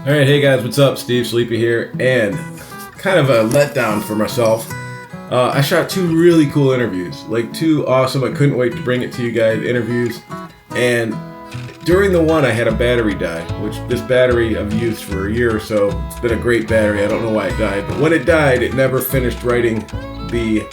All right, hey guys, what's up? Steve Sleepy here, and kind of a letdown for myself. I shot two really cool interviews, like two awesome, I couldn't wait to bring it to you guys, interviews. And during the one, I had a battery die, which this battery I've used for a year or so. It's been a great battery, I don't know why it died, but when it died, it never finished writing the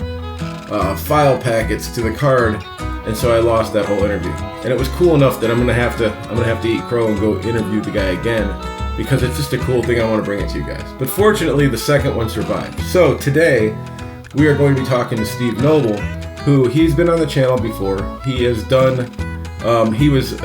file packets to the card, and so I lost that whole interview. And it was cool enough that I'm gonna have to eat crow and go interview the guy again, because it's just a cool thing. I want to bring it to you guys. But fortunately, the second one survived. So today, we are going to be talking to Steve Knoble, who he's been on the channel before. He has done,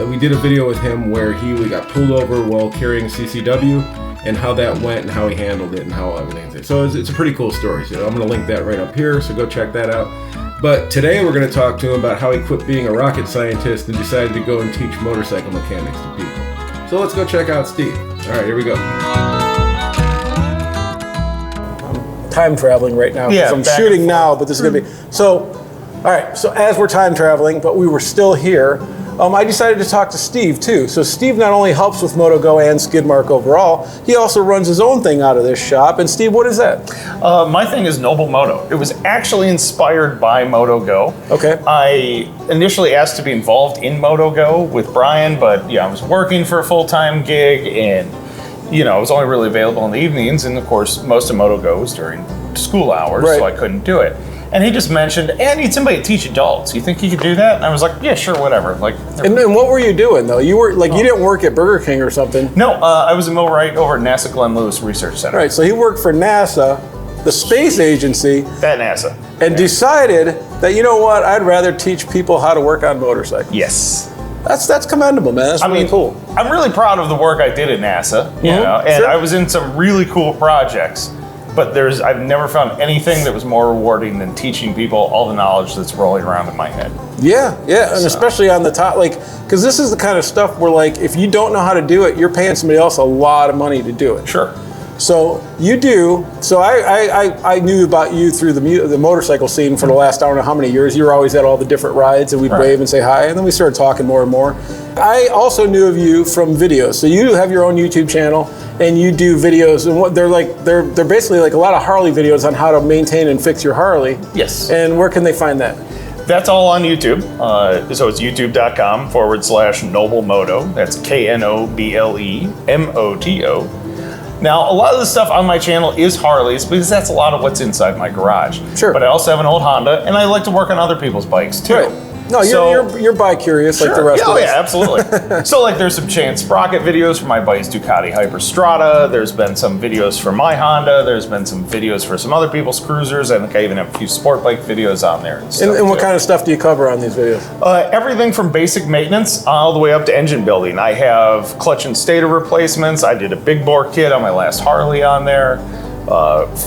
we did a video with him where he got pulled over while carrying CCW, and how that went and how he handled it and how everything. So it's a pretty cool story. So I'm going to link that right up here, so go check that out. But today we're going to talk to him about how he quit being a rocket scientist and decided to go and teach motorcycle mechanics to people. So let's go check out Steve. All right, here we go. I'm time traveling right now because I'm shooting now, but this is going to be... So, all right, so as we're time traveling, but we were still here, I decided to talk to Steve too. So Steve not only helps with MotoGo and Skidmark overall, he also runs his own thing out of this shop. And Steve, what is that? My thing is Knoble Moto. It was actually inspired by MotoGo. Okay. I initially asked to be involved in MotoGo with Brian, but yeah, I was working for a full-time gig, and I was only really available in the evenings, and of course most of MotoGo was during school hours, right. So I couldn't do it. And he just mentioned, hey, I need somebody to teach adults. You think you could do that? And I was like, yeah, sure, whatever. And what were you doing though? You were you didn't work at Burger King or something? No, I was a millwright over at NASA Glenn Lewis Research Center. Right, so he worked for NASA, the space agency. At NASA. And decided that, you know what, I'd rather teach people how to work on motorcycles. Yes. That's commendable, man. That's really cool. I'm really proud of the work I did at NASA, and sure. I was in some really cool projects. But I've never found anything that was more rewarding than teaching people all the knowledge that's rolling around in my head. Yeah, and especially on the top, because this is the kind of stuff where, if you don't know how to do it, you're paying somebody else a lot of money to do it. Sure. So you do. So I knew about you through the motorcycle scene for the last I don't know how many years. You were always at all the different rides, and we'd wave and say hi, and then we started talking more and more. I also knew of you from videos. So you have your own YouTube channel, and you do videos, and what they're basically like a lot of Harley videos on how to maintain and fix your Harley. Yes. And where can they find that? That's all on YouTube. So it's youtube.com/Knoble Moto. That's KNOBLEMOTO. Now, a lot of the stuff on my channel is Harleys because that's a lot of what's inside my garage. Sure. But I also have an old Honda, and I like to work on other people's bikes too. Right. No, you're bike curious like the rest of us. Yeah, absolutely. So there's some Chance Sprocket videos for my buddy's Ducati Hyperstrada. There's been some videos for my Honda. There's been some videos for some other people's cruisers. I think I even have a few sport bike videos on there. And what kind of stuff do you cover on these videos? Everything from basic maintenance all the way up to engine building. I have clutch and stator replacements. I did a big bore kit on my last Harley on there.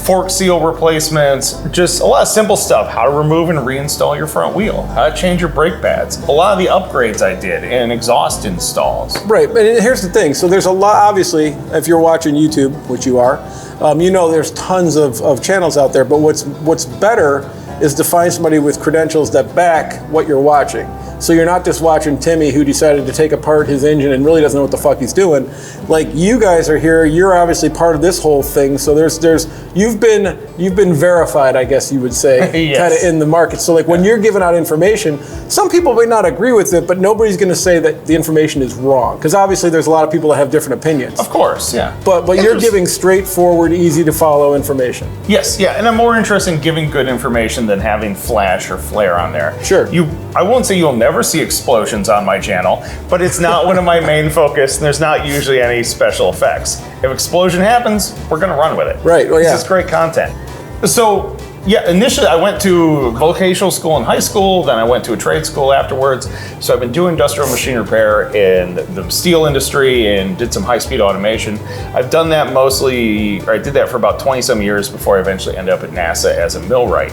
Fork seal replacements, just a lot of simple stuff. How to remove and reinstall your front wheel, how to change your brake pads, a lot of the upgrades I did, and exhaust installs. Right, but here's the thing. So there's a lot, obviously, if you're watching YouTube, which you are, there's tons of channels out there, but what's better is to find somebody with credentials that back what you're watching. So you're not just watching Timmy who decided to take apart his engine and really doesn't know what the fuck he's doing. You guys are here, you're obviously part of this whole thing. So you've been verified, I guess you would say, yes. Kind of in the market. So when you're giving out information, some people may not agree with it, but nobody's going to say that the information is wrong. Because obviously there's a lot of people that have different opinions. Of course, yeah. But you're giving straightforward, easy to follow information. Yes, yeah, and I'm more interested in giving good information than having flash or flare on there. Sure. I won't say you'll never see explosions on my channel, but it's not one of my main focus, and there's not usually any special effects. If explosion happens, we're gonna run with it. Right, well, yeah. This is great content. So, yeah, initially I went to vocational school in high school, then I went to a trade school afterwards. So I've been doing industrial machine repair in the steel industry and did some high-speed automation. I've done that I did that for about 20 some years before I eventually ended up at NASA as a millwright.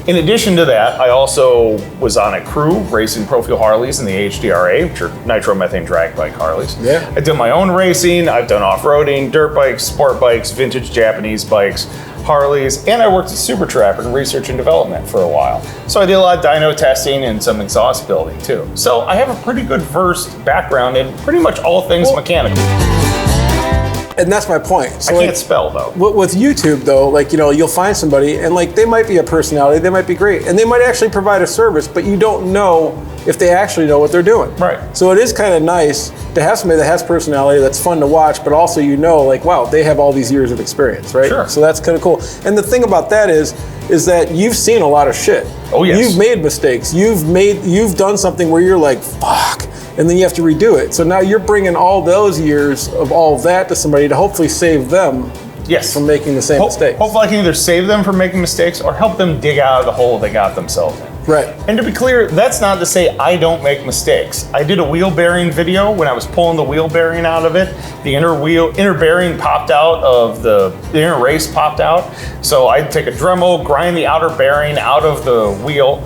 In addition to that, I also was on a crew racing Profile Harleys in the HDRA, which are nitromethane drag bike Harleys. Yeah. I did my own racing, I've done off-roading, dirt bikes, sport bikes, vintage Japanese bikes, Harleys, and I worked at SuperTrap in research and development for a while. So I did a lot of dyno testing and some exhaust building too. So I have a pretty good versed background in pretty much all things mechanical. and that's my point. So I can't spell though. With YouTube though, like, you know, you'll find somebody and like they might be a personality, they might be great, and they might actually provide a service, but you don't know if they actually know what they're doing. Right. So it is kind of nice to have somebody that has personality that's fun to watch, but also you know, like, wow, they have all these years of experience, right? Sure. So that's kind of cool. And the thing about that is that you've seen a lot of shit. Oh yes. You've made mistakes. You've done something where you're like, fuck, and then you have to redo it. So now you're bringing all those years of all of that to somebody to hopefully save them from making the same mistakes. Hopefully I can either save them from making mistakes or help them dig out of the hole they got themselves in. Right. And to be clear, that's not to say I don't make mistakes. I did a wheel bearing video when I was pulling the wheel bearing out of it. The inner bearing popped out of the inner race popped out. So I'd take a Dremel, grind the outer bearing out of the wheel.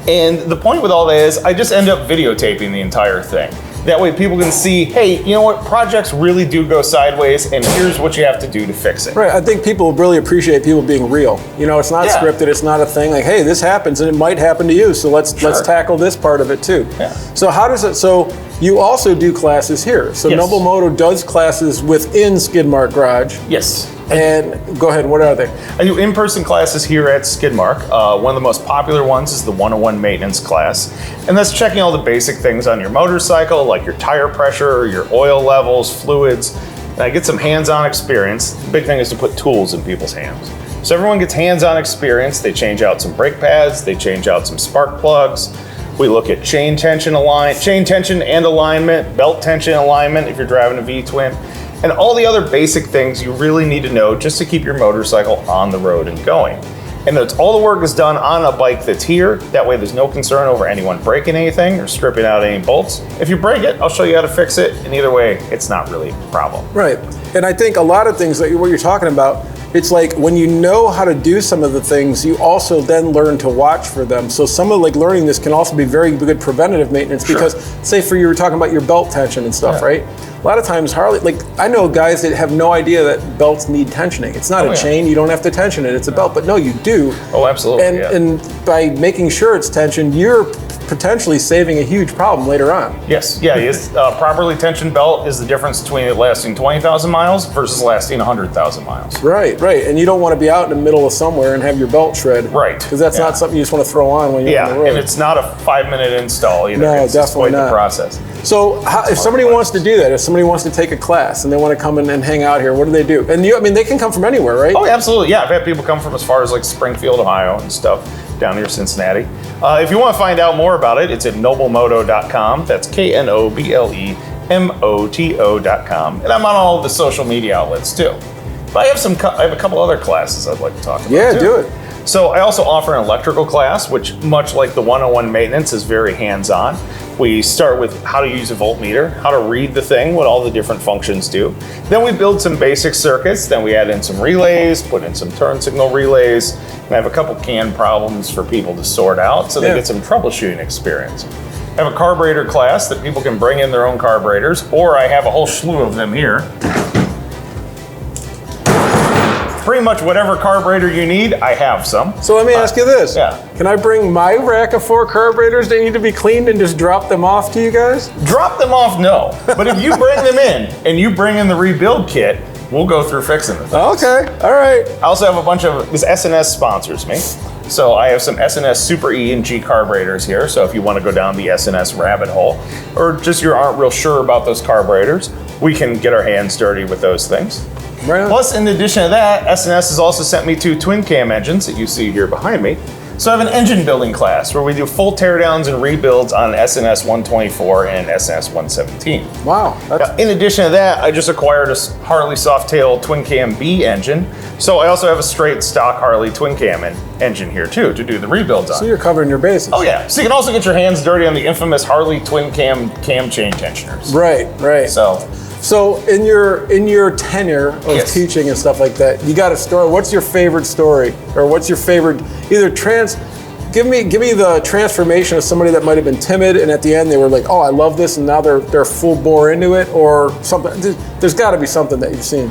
And the point with all that is I just end up videotaping the entire thing. That way people can see, hey, you know what, projects really do go sideways and here's what you have to do to fix it. Right, I think people really appreciate people being real. You know, it's not scripted, it's not a thing like, hey, this happens and it might happen to you, so let's tackle this part of it too. Yeah. So how does it, so you also do classes here. So Knoble Moto does classes within Skidmark Garage. Yes. And go ahead, what are they? I do in-person classes here at Skidmark. One of the most popular ones is the 101 maintenance class. And that's checking all the basic things on your motorcycle, like your tire pressure, your oil levels, fluids. And I get some hands-on experience. The big thing is to put tools in people's hands. So everyone gets hands-on experience. They change out some brake pads, they change out some spark plugs. We look at chain tension and alignment, belt tension alignment if you're driving a V-twin. And all the other basic things you really need to know just to keep your motorcycle on the road and going. And that's all the work is done on a bike that's here. That way there's no concern over anyone breaking anything or stripping out any bolts. If you break it, I'll show you how to fix it. And either way, it's not really a problem. Right. And I think a lot of things that what you're talking about, it's like when you know how to do some of the things, you also then learn to watch for them. So some of like learning this can also be very good preventative maintenance because say for you were talking about your belt tension and stuff, right? A lot of times Harley, like I know guys that have no idea that belts need tensioning. It's not a chain, you don't have to tension it, it's a belt, but no, you do. Oh, absolutely. And by making sure it's tensioned, you're potentially saving a huge problem later on. Yes, properly tensioned belt is the difference between it lasting 20,000 miles versus lasting 100,000 miles. Right, and you don't want to be out in the middle of somewhere and have your belt shred. Right. Because that's not something you just want to throw on when you're on the road. And it's not a 5-minute install either. No, it's definitely quite not. the process. So if somebody wants to do that, if somebody wants to take a class and they want to come in and hang out here, what do they do? And they can come from anywhere, right? Oh, absolutely. Yeah, I've had people come from as far as like Springfield, Ohio and stuff, down near Cincinnati. If you want to find out more about it, it's at knoblemoto.com. That's KNOBLEMOTO.com. And I'm on all of the social media outlets too. But I have a couple other classes I'd like to talk about. Yeah, too. do it. So I also offer an electrical class, which much like the 101 maintenance is very hands-on. We start with how to use a voltmeter, how to read the thing, what all the different functions do. Then we build some basic circuits, then we add in some relays, put in some turn signal relays, and I have a couple CAN problems for people to sort out so they get some troubleshooting experience. I have a carburetor class that people can bring in their own carburetors, or I have a whole slew of them here. Pretty much whatever carburetor you need, I have some. So let me ask you this. Yeah. Can I bring my rack of 4 carburetors that need to be cleaned and just drop them off to you guys? Drop them off, no. But if you bring them in and you bring in the rebuild kit, we'll go through fixing the things. Okay, all right. I also have a bunch of, this SNS sponsors me. So I have some SNS Super E and G carburetors here. So if you want to go down the SNS rabbit hole, or just you aren't real sure about those carburetors, we can get our hands dirty with those things. Right on. Plus, in addition to that, SNS has also sent me 2 twin cam engines that you see here behind me. So I have an engine building class where we do full teardowns and rebuilds on SNS 124 and SNS 117. Wow. Now, in addition to that, I just acquired a Harley Softail twin cam B engine. So I also have a straight stock Harley twin cam engine here too to do the rebuilds on. So you're covering your bases. Oh yeah. So you can also get your hands dirty on the infamous Harley twin cam chain tensioners. Right. So in your tenure of teaching and stuff like that, you got a story. What's your favorite story, or what's your favorite either Give me the transformation of somebody that might have been timid and at the end they were like, oh, I love this, and now they're full bore into it, or something. There's got to be something that you've seen.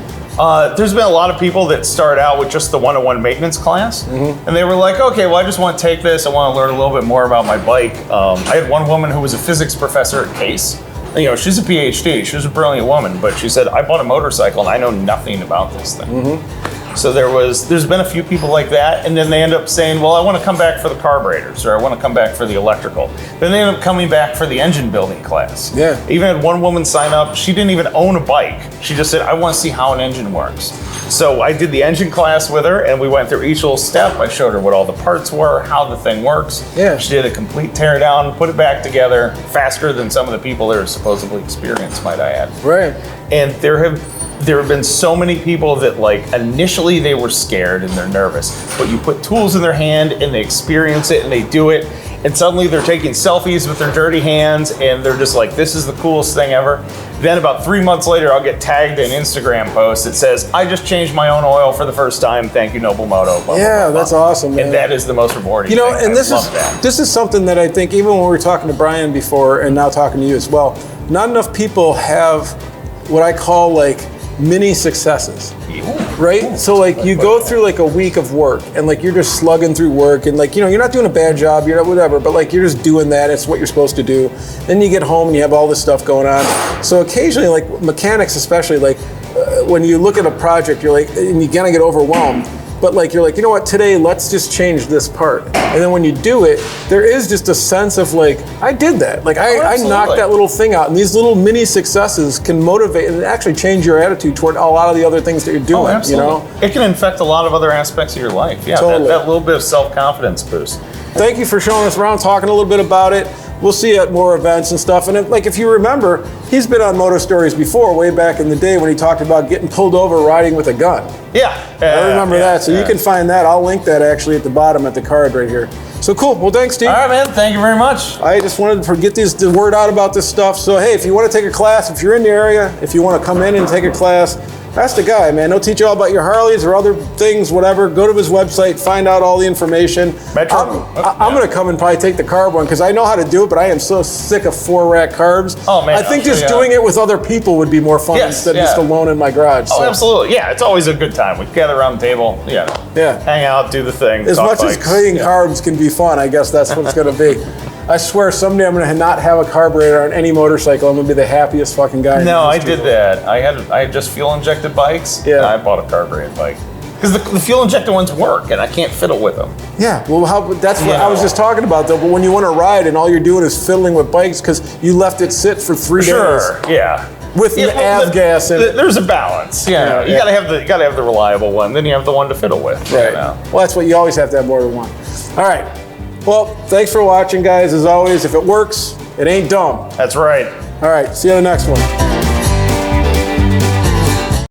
There's been a lot of people that start out with just the 101 maintenance class, and they were like, okay, well, I just want to take this. I want to learn a little bit more about my bike. I had one woman who was a physics professor at Case, You know, she's a PhD. She was a brilliant woman, but she said, I bought a motorcycle and I know nothing about this thing. Mm-hmm. So there's been a few people like that, and then they end up saying, well, I want to come back for the carburetors, or I want to come back for the electrical. Then they end up coming back for the engine building class. Yeah. I even had one woman sign up. She didn't even own a bike. She just said, I want to see how an engine works. So I did the engine class with her, and we went through each little step. I showed her what all the parts were, how the thing works. Yeah. She did a complete tear down, put it back together faster than some of the people that are supposedly experienced, might I add. Right. And there have been so many people that, like, initially they were scared and they're nervous, but you put tools in their hand and they experience it and they do it, and suddenly they're taking selfies with their dirty hands and they're just like, this is the coolest thing ever. Then about 3 months later, I'll get tagged in an Instagram post that says, I just changed my own oil for the first time. Thank you, Knoble Moto. Blah, Yeah, blah, blah, that's blah. awesome, man. And that is the most rewarding You know, thing. and this is something that I think, even when we were talking to Brian before and now talking to you as well, not enough people have what I call like mini successes. Right? So like you go through like a week of work and like you're just slugging through work and like, you know, you're not doing a bad job, you're not whatever, but like you're just doing that. It's what you're supposed to do. Then you get home and you have all this stuff going on. So occasionally, like mechanics especially, like when you look at a project, you're like, and you kind of get overwhelmed. But like you're like, you know what, today let's just change this part. And then when you do it, there is just a sense of like, I did that. Like I knocked that little thing out. And these little mini successes can motivate and actually change your attitude toward a lot of the other things that you're doing. Absolutely. You know? It can infect a lot of other aspects of your life. Yeah, Totally. that little bit of self-confidence boost. Thank you for showing us around, talking a little bit about it. We'll see you at more events and stuff. And if you remember, he's been on Moto Stories before, way back in the day when he talked about getting pulled over riding with a gun. Yeah. I remember that. So you can find that. I'll link that actually at the bottom at the card right here. So cool. Well, thanks, Steve. All right, man. Thank you very much. I just wanted to get the word out about this stuff. So, hey, if you want to take a class, if you're in the area, if you want to come in and take a class, that's the guy, man. He'll teach you all about your Harleys or other things, whatever. Go to his website, find out all the information. I'm going to come and probably take the carb one because I know how to do it, but I am so sick of 4-rack carbs. Oh, man. I think just doing it with other people would be more fun instead of just alone in my garage. Oh, absolutely. Yeah, it's always a good time. We gather around the table, hang out, do the thing. As much as cutting carbs can be fun, I guess that's what it's going to be. I swear someday I'm going to not have a carburetor on any motorcycle. I'm going to be the happiest fucking guy. No, I did that. I had just fuel injected bikes. Yeah. And I bought a carbureted bike. Because the fuel injected ones work, and I can't fiddle with them. Yeah, well, that's what I was just talking about, though. But when you want to ride and all you're doing is fiddling with bikes because you left it sit for 3 days. Sure, yeah. With the avgas in it. There's a balance. You gotta have the reliable one. Then you have the one to fiddle with. Right. Well, that's what you always have to have more than one. All right. Well, thanks for watching, guys. As always, if it works, it ain't dumb. That's right. All right. See you on the next one.